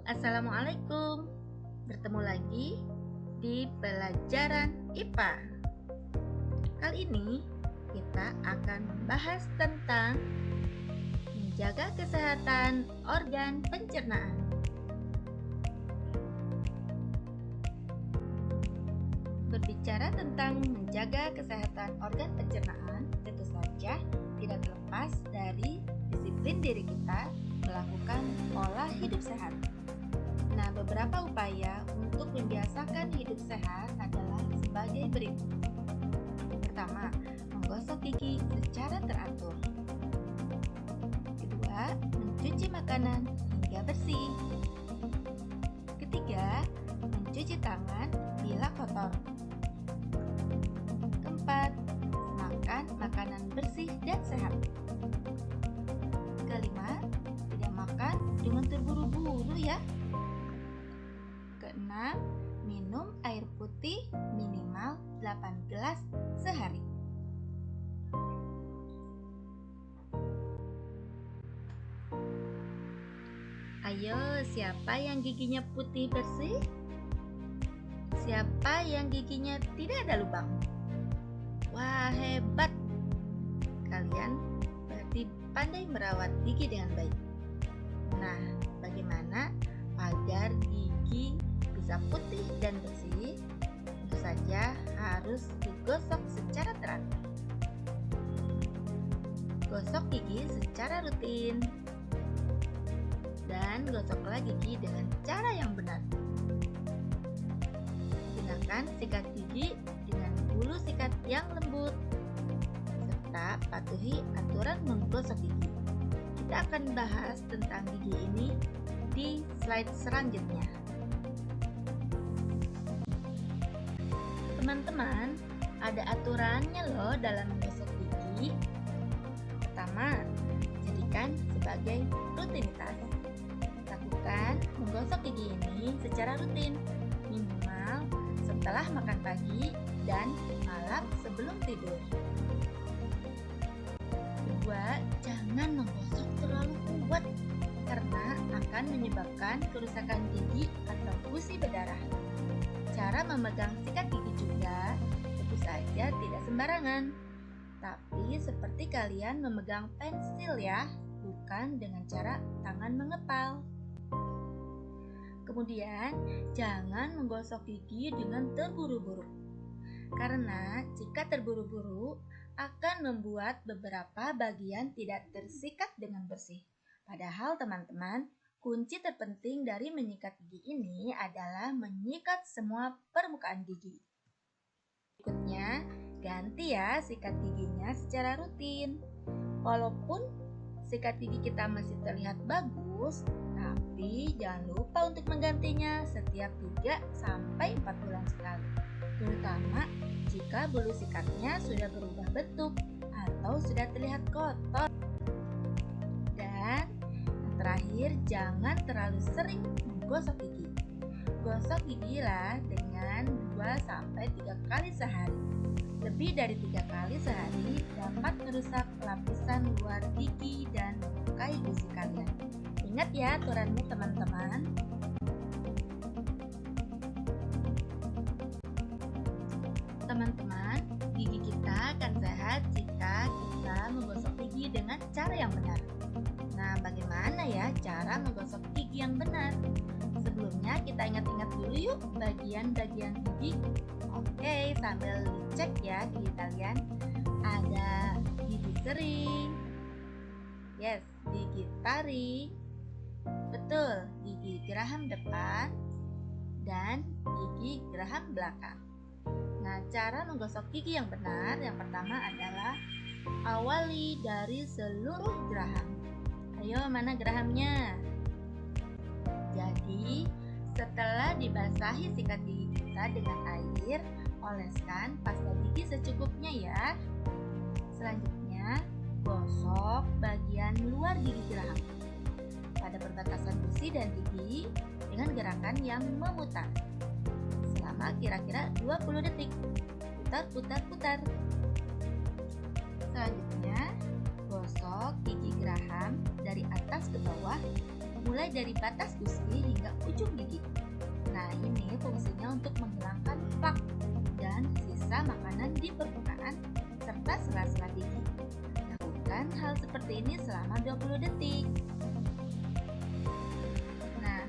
Assalamualaikum. Bertemu lagi di pelajaran IPA. Kali ini kita akan membahas tentang menjaga kesehatan organ pencernaan. Berbicara tentang menjaga kesehatan organ pencernaan, tentu saja tidak terlepas dari disiplin diri kita melakukan pola hidup sehat. Nah, beberapa upaya untuk membiasakan hidup sehat adalah sebagai berikut. Pertama, menggosok gigi secara teratur. Kedua, mencuci makanan hingga bersih. Ketiga, mencuci tangan bila kotor. Keempat, makan makanan bersih dan sehat. Kelima, tidak makan dengan terburu-buru ya. Keenam, minum air putih minimal 8 gelas sehari. Ayo, siapa yang giginya putih bersih? Siapa yang giginya tidak ada lubang? Wah, hebat! Kalian berarti pandai merawat gigi dengan baik. Nah, bagaimana agar gigi bisa putih dan bersih? Tentu saja harus digosok secara teratur. Gosok gigi secara rutin dan gosoklah gigi dengan cara yang benar. Gunakan sikat gigi dengan bulu sikat yang lembut serta patuhi aturan menggosok gigi. Kita akan bahas tentang gigi ini di slide selanjutnya. Teman-teman, ada aturannya loh dalam menggosok gigi. Pertama, jadikan sebagai rutinitas. Lakukan menggosok gigi ini secara rutin, minimal setelah makan pagi dan malam sebelum tidur. Kedua, jangan menggosok terlalu kuat karena akan menyebabkan kerusakan gigi atau gusi berdarah. Cara memegang sikat gigi juga tentu saja tidak sembarangan, tapi seperti kalian memegang pensil ya, bukan dengan cara tangan mengepal. Kemudian, jangan menggosok gigi dengan terburu-buru. Karena jika terburu-buru akan membuat beberapa bagian tidak tersikat dengan bersih. Padahal teman-teman, kunci terpenting dari menyikat gigi ini adalah menyikat semua permukaan gigi. Berikutnya, ganti ya sikat giginya secara rutin. Walaupun sikat gigi kita masih terlihat bagus, tapi jangan lupa untuk menggantinya setiap 3-4 bulan sekali. Terutama jika bulu sikatnya sudah berubah bentuk atau sudah terlihat kotor. Dan yang terakhir, jangan terlalu sering menggosok gigi. Gosok gigilah dengan 2-3 kali sehari. Lebih dari 3 kali sehari dapat merusak lapisan luar gigi dan melukai gusi kalian. Ingat ya aturannya teman-teman. Teman-teman, gigi kita akan sehat jika kita menggosok gigi dengan cara yang benar. Nah, bagaimana ya cara menggosok gigi yang benar? Sebelumnya kita ingat-ingat dulu yuk bagian-bagian gigi. Oke, sambil dicek ya gigi kalian. Ada gigi seri, yes, gigi taring, betul, gigi geraham depan, dan gigi geraham belakang. Nah, cara menggosok gigi yang benar yang pertama adalah awali dari seluruh geraham. Ayo, mana gerahamnya? Jadi, setelah dibasahi sikat gigi kita dengan air, oleskan pasta gigi secukupnya ya. Selanjutnya, gosok bagian luar gigi geraham pada perbatasan gusi dan gigi dengan gerakan yang memutar selama kira-kira 20 detik. Putar, putar, putar. Selanjutnya, gosok gigi geraham dari atas ke bawah mulai mulai dari batas gusi hingga ujung gigi. Nah, ini fungsinya untuk menghilangkan plak dan sisa makanan di permukaan serta sela-sela gigi. Lakukan hal seperti ini selama 20 detik. Nah,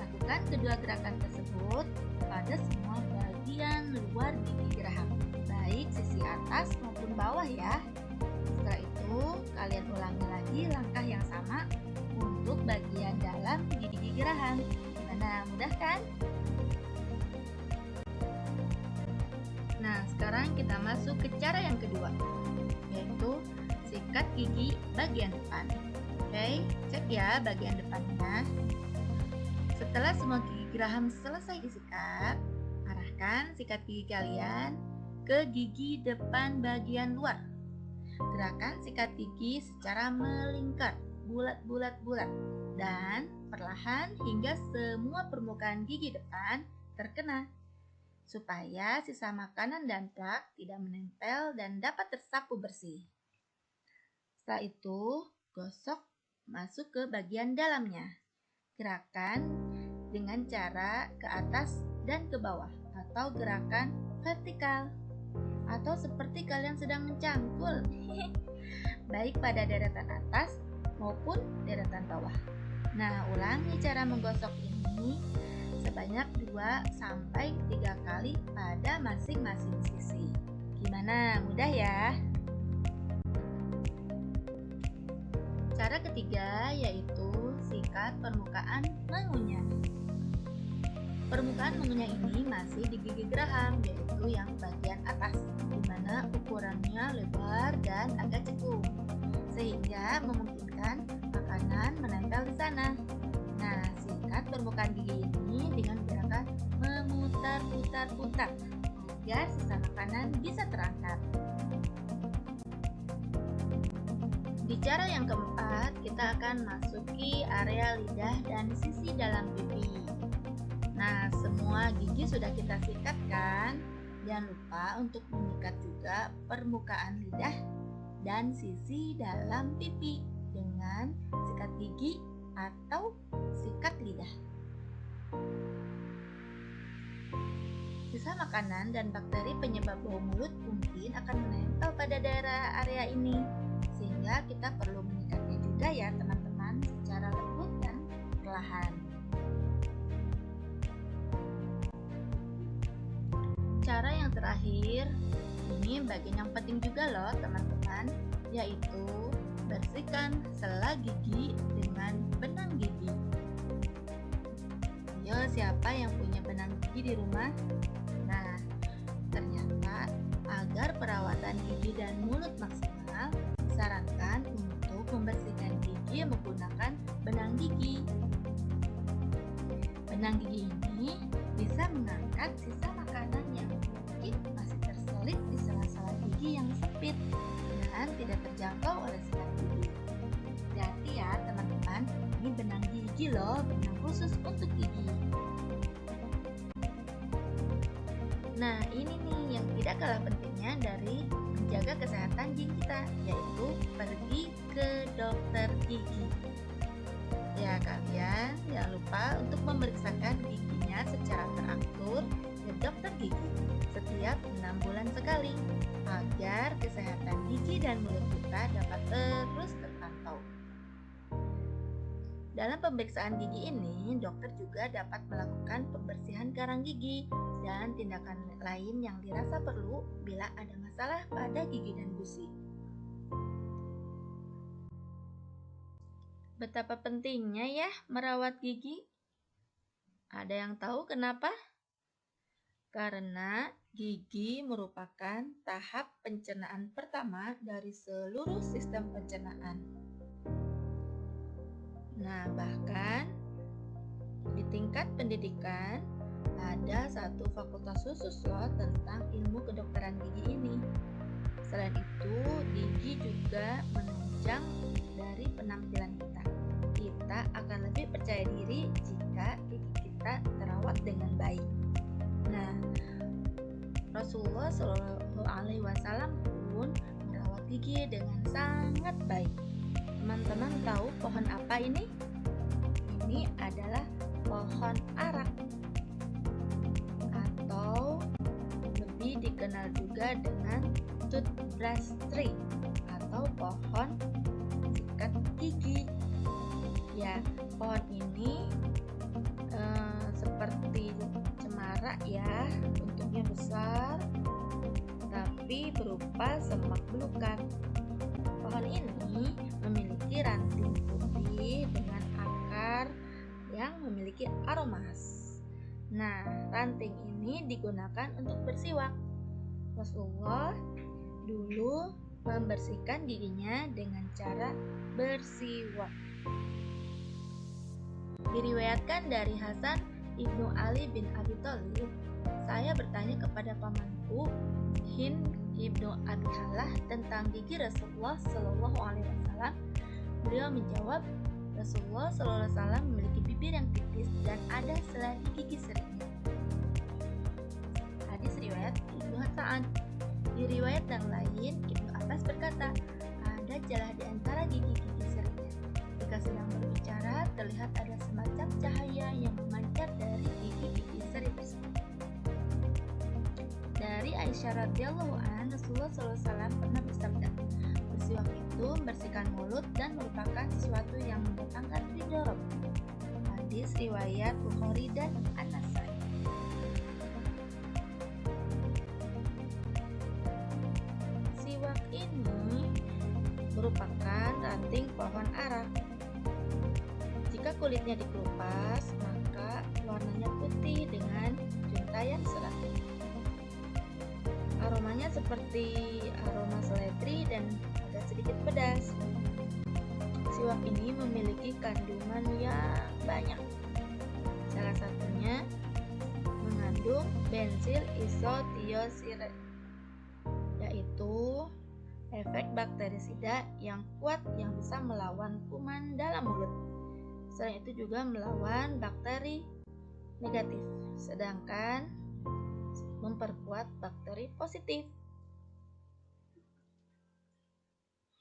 lakukan kedua gerakan tersebut pada semua bagian luar gigi geraham, baik sisi atas maupun bawah ya. Setelah itu, kalian ulangi lagi langkah yang sama untuk bagian dalam gigi geraham. Gimana, mudah kan? Nah, sekarang kita masuk ke cara yang kedua, yaitu sikat gigi bagian depan. Oke, cek ya bagian depannya. Setelah semua gigi geraham selesai disikat, arahkan sikat gigi kalian ke gigi depan bagian luar. Gerakan sikat gigi secara melingkar, bulat-bulat-bulat, dan perlahan hingga semua permukaan gigi depan terkena, supaya sisa makanan dan plak tidak menempel dan dapat tersapu bersih. Setelah itu, gosok masuk ke bagian dalamnya. Gerakan dengan cara ke atas dan ke bawah, atau gerakan vertikal, atau seperti kalian sedang mencangkul, baik pada deretan atas maupun deretan bawah. Nah, ulangi cara menggosok ini sebanyak 2-3 kali pada masing-masing sisi. Gimana? Mudah ya? Cara ketiga yaitu sikat permukaan mengunyah. Permukaan mengunyah ini masih di gigi geraham, yaitu yang bagian atas, di mana ukurannya lebar dan agak cekung, sehingga memungkinkan makanan menempel di sana. Nah, sikat permukaan gigi ini dengan gerakan memutar-putar-putar agar sisa makanan bisa terangkat. Di cara yang keempat, kita akan masuki area lidah dan sisi dalam pipi. Nah, semua gigi sudah kita sikat kan? Jangan lupa untuk menyikat juga permukaan lidah dan sisi dalam pipi dengan sikat gigi atau sikat lidah. Sisa makanan dan bakteri penyebab bau mulut mungkin akan menempel pada daerah area ini, sehingga kita perlu menyikatnya juga ya teman-teman, secara lembut dan perlahan. Cara yang terakhir, ini bagian yang penting juga loh teman-teman, yaitu bersihkan sela gigi dengan benang gigi. Ayo, siapa yang punya benang gigi di rumah? Nah, ternyata agar perawatan gigi dan mulut maksimal, disarankan untuk membersihkan gigi menggunakan benang gigi. Benang gigi ini bisa mengangkat sisa makanan yang mungkin masih terselip di sela-sela gigi yang sempit dan tidak terjangkau oleh sikat gigi. Hati-hati ya teman-teman, ini benang gigi loh, benang khusus untuk gigi. Nah, ini nih yang tidak kalah pentingnya dari menjaga kesehatan gigi kita, yaitu pergi ke dokter gigi. Ya, kalian jangan lupa untuk memeriksakan giginya secara teratur ke dokter gigi setiap 6 bulan sekali, agar kesehatan gigi dan mulut kita dapat terus terpantau. Dalam pemeriksaan gigi ini, dokter juga dapat melakukan pembersihan karang gigi dan tindakan lain yang dirasa perlu bila ada masalah pada gigi dan gusi. Betapa pentingnya ya merawat gigi. Ada yang tahu kenapa? Karena gigi merupakan tahap pencernaan pertama dari seluruh sistem pencernaan. Nah, bahkan di tingkat pendidikan ada satu fakultas khusus loh tentang ilmu kedokteran gigi ini. Selain itu, gigi juga menunjang dari penampilan kita. Kita akan lebih percaya diri jika gigi kita terawat dengan baik. Nah, Rasulullah Shallallahu Alaihi Wasallam pun merawat gigi dengan sangat baik. Teman-teman tahu pohon apa ini? Ini adalah pohon arak atau lebih dikenal juga dengan toothbrush tree atau pohon sikat gigi. Ya, pohon ini seperti cemara ya, bentuknya besar tapi berupa semak belukar. Pohon ini memiliki ranting putih dengan akar yang memiliki aroma khas. Nah, ranting ini digunakan untuk bersiwak. Rasulullah dulu membersihkan giginya dengan cara bersiwak. Diriwayatkan dari Hasan Ibnu Ali bin Abi Thalib, saya bertanya kepada pamanku Hind Ibnu Abi Halah tentang gigi Rasulullah Shallallahu Alaihi Wasallam. Beliau menjawab, Rasulullah Shallallahu Alaihi Wasallam memiliki bibir yang tipis dan ada selai gigi seriknya. Hadis riwayat Ibnu Hasan. Di riwayat yang lain, Ibnu Abbas berkata, ada celah di antara gigi-gigi seriknya. Jika sedang berbicara, terlihat ada semacam cahaya yang memancar dari gigi-gigi seri tersebut. Dari Aisyah radhiyallahu anha, Rasulullah SAW pernah bersabda, bersiwak itu membersihkan mulut dan merupakan sesuatu yang mendatangkan ridho Rabb. Hadis riwayat Bukhari dan An-Nasai. Siwak ini merupakan ranting pohon arak. Jika kulitnya dikelupas, maka warnanya putih dengan juntayan serat. Aromanya seperti aroma seledri dan agak sedikit pedas. Siwak ini memiliki kandungan yang banyak. Salah satunya mengandung bensil isotiosine, yaitu efek bakterisida yang kuat yang bisa melawan kuman dalam mulut. Selain itu juga melawan bakteri negatif, sedangkan memperkuat bakteri positif.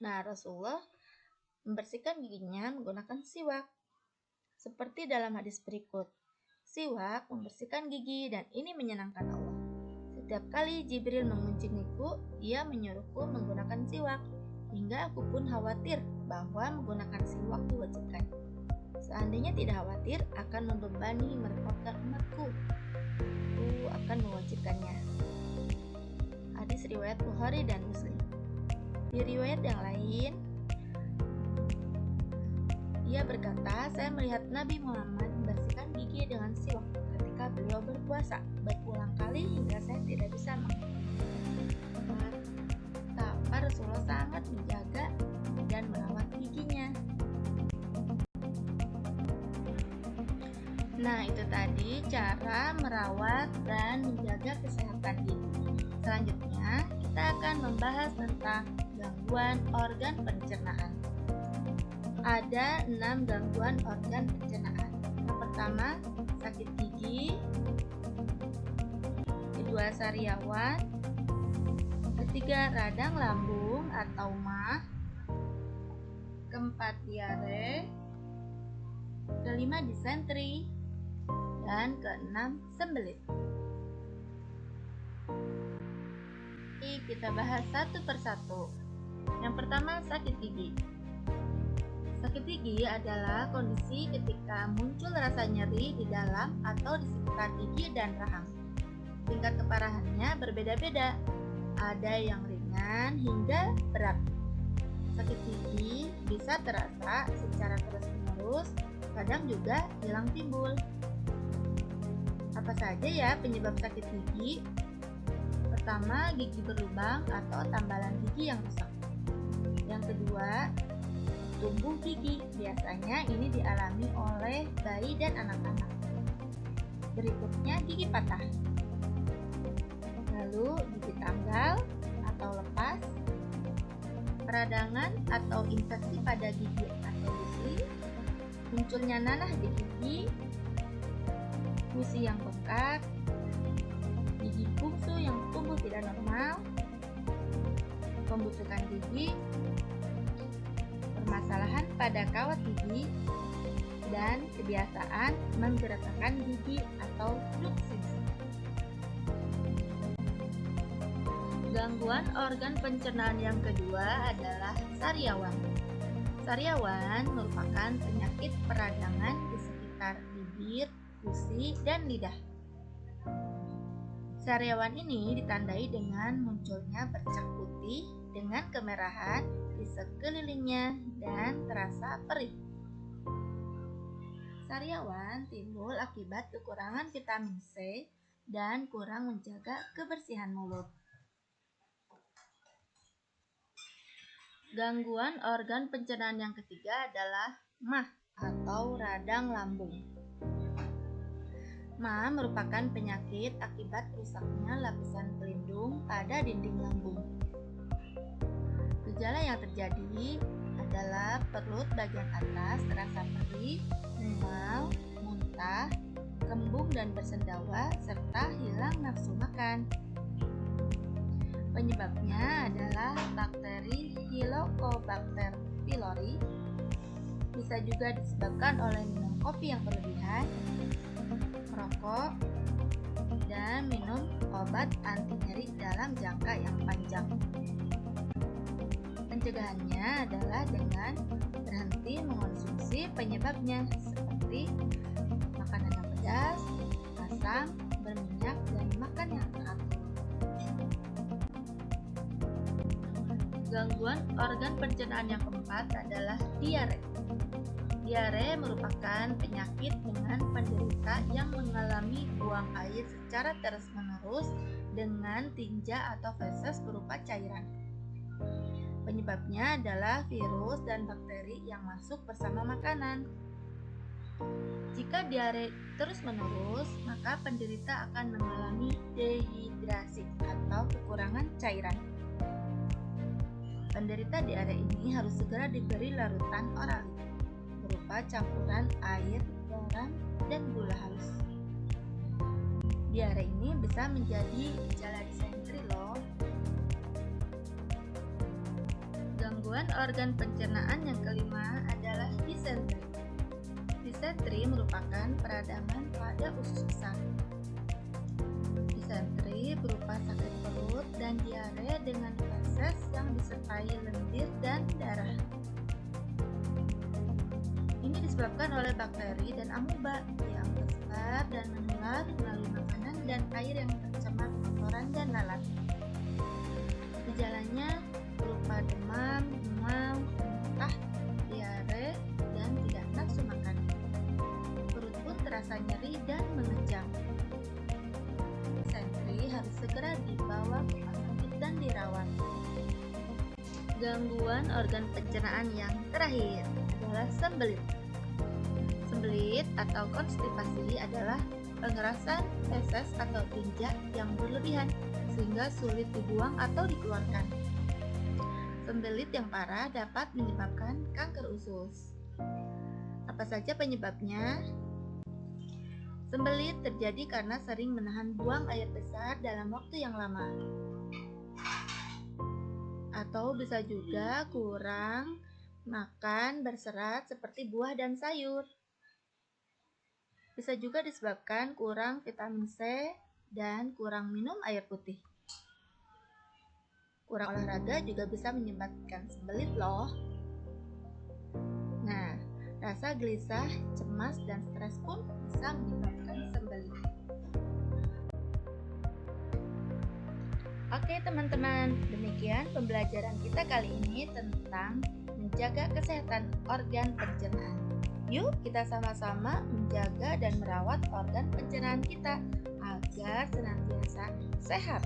Nah, Rasulullah membersihkan giginya menggunakan siwak. Seperti dalam hadis berikut, siwak membersihkan gigi dan ini menyenangkan Allah. Setiap kali Jibril mengunjungiku, dia menyuruhku menggunakan siwak, hingga aku pun khawatir bahwa menggunakan siwak diwajibkan. Seandainya tidak khawatir akan membebani merepotkan umatku, aku akan mewajibkannya. Hadis riwayat Bukhari dan Muslim. Di riwayat yang lain, ia berkata, saya melihat Nabi Muhammad membersihkan gigi dengan siwak ketika beliau berpuasa berulang kali hingga saya tidak bisa menghentikan. Betapa Rasulullah sangat menjaga dan merawat giginya. Nah, itu tadi cara merawat dan menjaga kesehatan gigi. Selanjutnya, kita akan membahas tentang gangguan organ pencernaan. Ada 6 gangguan organ pencernaan. Yang pertama, sakit gigi. Kedua, sariawan. Ketiga, radang lambung atau MAH. Keempat, diare. Kelima, disentri. Dan keenam, sembelit. Jadi kita bahas satu persatu. Yang pertama, sakit gigi. Sakit gigi adalah kondisi ketika muncul rasa nyeri di dalam atau di sekitar gigi dan rahang. Tingkat keparahannya berbeda-beda. Ada yang ringan hingga berat. Sakit gigi bisa terasa secara terus-menerus, kadang juga hilang timbul. Apa saja ya penyebab sakit gigi? Pertama, gigi berlubang atau tambalan gigi yang rusak. Yang kedua, tumbuh gigi. Biasanya ini dialami oleh bayi dan anak-anak. Berikutnya, gigi patah. Lalu, gigi tanggal atau lepas. Peradangan atau infeksi pada gigi atau gusi. Munculnya nanah di gigi. Gusi yang bengkak, gigi bungsu yang tumbuh tidak normal, pembusukan gigi, permasalahan pada kawat gigi, dan kebiasaan menggerakkan gigi atau bruxismus. Gangguan organ pencernaan yang kedua adalah sariawan. Sariawan merupakan penyakit peradangan di sekitar bibir, gusi, dan lidah. Sariawan ini ditandai dengan munculnya bercak putih dengan kemerahan di sekelilingnya dan terasa perih. Sariawan timbul akibat kekurangan vitamin C dan kurang menjaga kebersihan mulut. Gangguan organ pencernaan yang ketiga adalah MAH atau radang lambung. MAH merupakan penyakit akibat rusaknya lapisan pelindung pada dinding lambung. Gejala yang terjadi adalah perut bagian atas terasa perih, mual, muntah, kembung dan bersendawa, serta hilang nafsu makan. Penyebabnya adalah bakteri Helicobacter pylori. Bisa juga disebabkan oleh minum kopi yang berlebihan, merokok, dan minum obat anti nyeri dalam jangka yang panjang. Pencegahannya adalah dengan berhenti mengonsumsi penyebabnya seperti makanan yang pedas, asam, berminyak, dan makan yang teratur. Gangguan organ pencernaan yang keempat adalah diare. Diare merupakan penyakit dengan penderita yang mengalami buang air secara terus-menerus dengan tinja atau feses berupa cairan. Penyebabnya adalah virus dan bakteri yang masuk bersama makanan. Jika diare terus-menerus, maka penderita akan mengalami dehidrasi atau kekurangan cairan. Penderita diare ini harus segera diberi larutan oralit berupa campuran air, garam, dan gula halus. Diare ini bisa menjadi gejala disentri loh. Gangguan organ pencernaan yang kelima adalah disentri. Disentri merupakan peradangan pada usus besar. Disentri berupa sakit perut dan diare dengan feses yang disertai lendir dan darah. Ini disebabkan oleh bakteri dan amuba yang tersebar dan menular melalui makanan dan air yang tercemar kotoran dan lalat. Gejalanya berupa demam, mual, muntah, diare, dan tidak nafsu makan. Perut pun terasa nyeri dan mengejang. Disentri harus segera dibawa ke rumah sakit dan dirawat. Gangguan organ pencernaan yang terakhir adalah sembelit. Sembelit atau konstipasi adalah pengerasan feses atau tinja yang berlebihan sehingga sulit dibuang atau dikeluarkan. Sembelit yang parah dapat menyebabkan kanker usus. Apa saja penyebabnya? Sembelit terjadi karena sering menahan buang air besar dalam waktu yang lama. Atau bisa juga kurang makan berserat seperti buah dan sayur. Bisa juga disebabkan kurang vitamin C dan kurang minum air putih. Kurang olahraga juga bisa menyebabkan sembelit loh. Nah, rasa gelisah, cemas, dan stres pun bisa menyebabkan sembelit. Oke teman-teman, demikian pembelajaran kita kali ini tentang menjaga kesehatan organ pencernaan. Yuk kita sama-sama menjaga dan merawat organ pencernaan kita agar senantiasa sehat.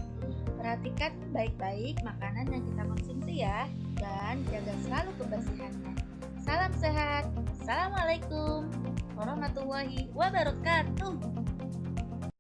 Perhatikan baik-baik makanan yang kita konsumsi ya, dan jaga selalu kebersihannya. Salam sehat. Assalamualaikum warahmatullahi wabarakatuh.